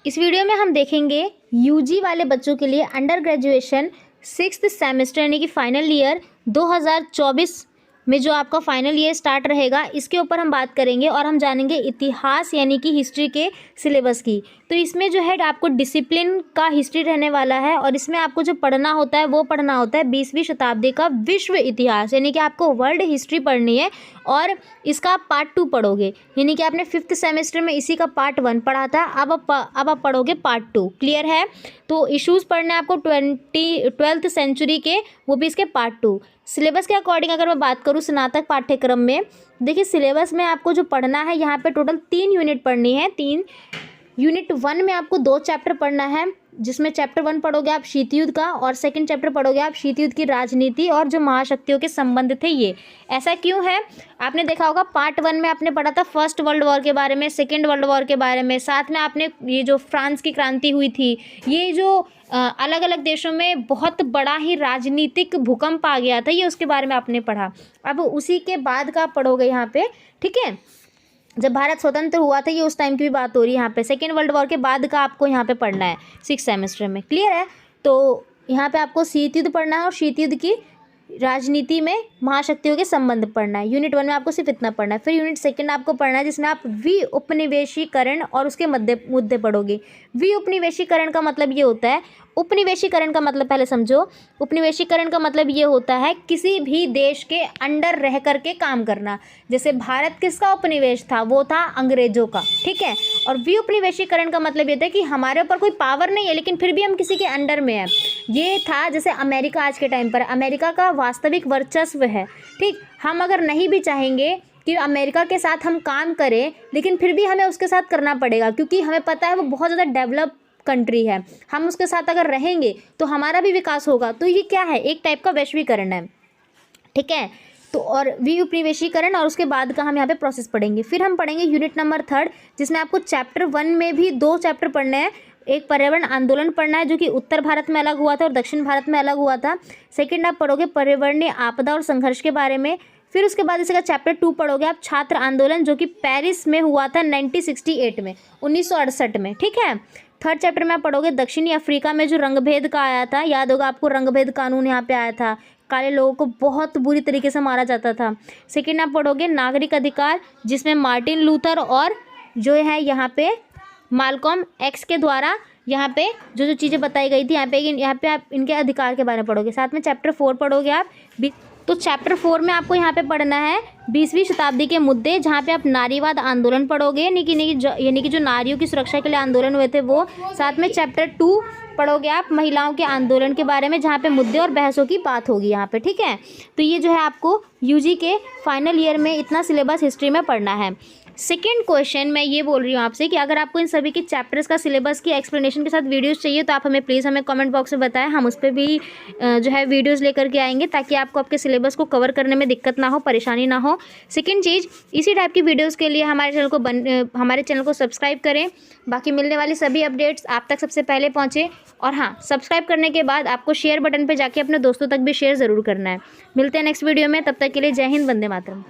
इस वीडियो में हम देखेंगे यूजी वाले बच्चों के लिए अंडर ग्रेजुएशन 6th सेमेस्टर यानी कि फाइनल ईयर 2024 में जो आपका फाइनल ईयर स्टार्ट रहेगा, इसके ऊपर हम बात करेंगे और हम जानेंगे इतिहास यानी कि हिस्ट्री के सिलेबस की। तो इसमें जो है आपको डिसिप्लिन का हिस्ट्री रहने वाला है और इसमें आपको जो पढ़ना होता है वो पढ़ना होता है 20वीं शताब्दी का विश्व इतिहास, यानी कि आपको वर्ल्ड हिस्ट्री पढ़नी है और इसका आप पार्ट 2 पढ़ोगे। यानी कि आपने 5th सेमेस्टर में इसी का पार्ट 1 पढ़ा था, अब आप पढ़ोगे पार्ट 2। क्लियर है? तो इश्यूज़ पढ़ने आपको 12th सेंचुरी के, वो भी इसके पार्ट 2। सिलेबस के अकॉर्डिंग अगर मैं बात करूँ स्नातक पाठ्यक्रम में, देखिए सिलेबस में आपको जो पढ़ना है यहाँ पे टोटल 3 यूनिट पढ़नी है। 3 यूनिट 1 में आपको 2 चैप्टर पढ़ना है, जिसमें चैप्टर 1 पढ़ोगे आप शीत युद्ध का और सेकंड चैप्टर पढ़ोगे आप शीत युद्ध की राजनीति और जो महाशक्तियों के संबंध थे ये। ऐसा क्यों है? आपने देखा होगा पार्ट 1 में आपने पढ़ा था फर्स्ट वर्ल्ड वॉर के बारे में, सेकंड वर्ल्ड वॉर के बारे में, साथ में आपने ये जो फ्रांस की क्रांति हुई थी, ये जो अलग अलग देशों में बहुत बड़ा ही राजनीतिक भूकंप आ गया था, ये उसके बारे में आपने पढ़ा। अब उसी के बाद का पढ़ोगे यहाँ पे, ठीक है? जब भारत स्वतंत्र हुआ था, ये उस टाइम की भी बात हो रही है यहाँ पे। सेकेंड वर्ल्ड वॉर के बाद का आपको यहाँ पे पढ़ना है 6th सेमेस्टर में। क्लियर है? तो यहाँ पे आपको शीत युद्ध पढ़ना है और शीत युद्ध की राजनीति में महाशक्तियों के संबंध पढ़ना है। यूनिट 1 में आपको सिर्फ इतना पढ़ना है। फिर यूनिट 2 आपको पढ़ना है जिसमें आप विउपनिवेशीकरण और उसके मुद्दे पढ़ोगे। विउपनिवेशीकरण का मतलब ये होता है, उपनिवेशीकरण का मतलब पहले समझो। उपनिवेशीकरण का मतलब ये होता है किसी भी देश के अंडर रह करके काम करना। जैसे भारत किसका उपनिवेश था? वो था अंग्रेजों का, ठीक है? और विउपनिवेशीकरण का मतलब ये था कि हमारे ऊपर कोई पावर नहीं है लेकिन फिर भी हम किसी के अंडर में हैं। ये था जैसे अमेरिका आज के टाइम पर, अमेरिका का वास्तविक वर्चस्व है, ठीक? हम अगर नहीं भी चाहेंगे कि अमेरिका के साथ हम काम करें, लेकिन फिर भी हमें उसके साथ करना पड़ेगा क्योंकि हमें पता है वो बहुत ज़्यादा डेवलप कंट्री है। हम उसके साथ अगर रहेंगे तो हमारा भी विकास होगा। तो ये क्या है? एक टाइप का वैश्वीकरण है, ठीक है? तो और विउपनिवेशीकरण और उसके बाद का हम यहाँ पे प्रोसेस पढ़ेंगे। फिर हम पढ़ेंगे यूनिट नंबर 3 जिसमें आपको चैप्टर 1 में भी 2 चैप्टर पढ़ने हैं। एक पर्यावरण आंदोलन पढ़ना है जो कि उत्तर भारत में अलग हुआ था और दक्षिण भारत में अलग हुआ था। सेकंड आप पढ़ोगे पर्यावरणीय आपदा और संघर्ष के बारे में। फिर उसके बाद इसका चैप्टर 2 पढ़ोगे आप छात्र आंदोलन जो कि पेरिस में हुआ था 1968 में, 1968 में, ठीक है? थर्ड चैप्टर में आप पढ़ोगे दक्षिणी अफ्रीका में जो रंगभेद का आया था, याद होगा आपको, रंगभेद कानून यहाँ पे आया था, काले लोगों को बहुत बुरी तरीके से मारा जाता था। सेकंड आप पढ़ोगे नागरिक अधिकार जिसमें मार्टिन लूथर और जो है यहाँ पे मालकॉम एक्स के द्वारा यहाँ पे जो जो चीज़ें बताई गई थी, यहाँ पे आप इनके अधिकार के बारे में पढ़ोगे। साथ में चैप्टर 4 पढ़ोगे आप। तो चैप्टर 4 में आपको यहाँ पे पढ़ना है 20वीं शताब्दी के मुद्दे, जहाँ पे आप नारीवाद आंदोलन पढ़ोगे, यानी कि जो नारियों की सुरक्षा के लिए आंदोलन हुए थे वो। साथ में चैप्टर 2 पढ़ोगे आप महिलाओं के आंदोलन के बारे में, जहाँ पे मुद्दे और बहसों की बात होगी यहाँ पे, ठीक है? तो ये जो है आपको यूजी के फाइनल ईयर में इतना सिलेबस हिस्ट्री में पढ़ना है। सेकेंड क्वेश्चन मैं ये बोल रही हूँ आपसे कि अगर आपको इन सभी के चैप्टर्स का सिलेबस की एक्सप्लेनेशन के साथ वीडियोस चाहिए तो आप हमें प्लीज़ हमें कमेंट बॉक्स में बताएं, हम उस पर भी जो है वीडियोस लेकर के आएंगे ताकि आपको आपके सिलेबस को कवर करने में दिक्कत ना हो, परेशानी ना हो। सेकेंड चीज़, इसी टाइप की वीडियोज़ के लिए हमारे चैनल को सब्सक्राइब करें, बाकी मिलने वाली सभी अपडेट्स आप तक सबसे पहले पहुँचे। और हाँ, सब्सक्राइब करने के बाद आपको शेयर बटन पर जाके अपने दोस्तों तक भी शेयर ज़रूर करना है। मिलते हैं नेक्स्ट वीडियो में, तब तक के लिए जय हिंद, वंदे मातरम।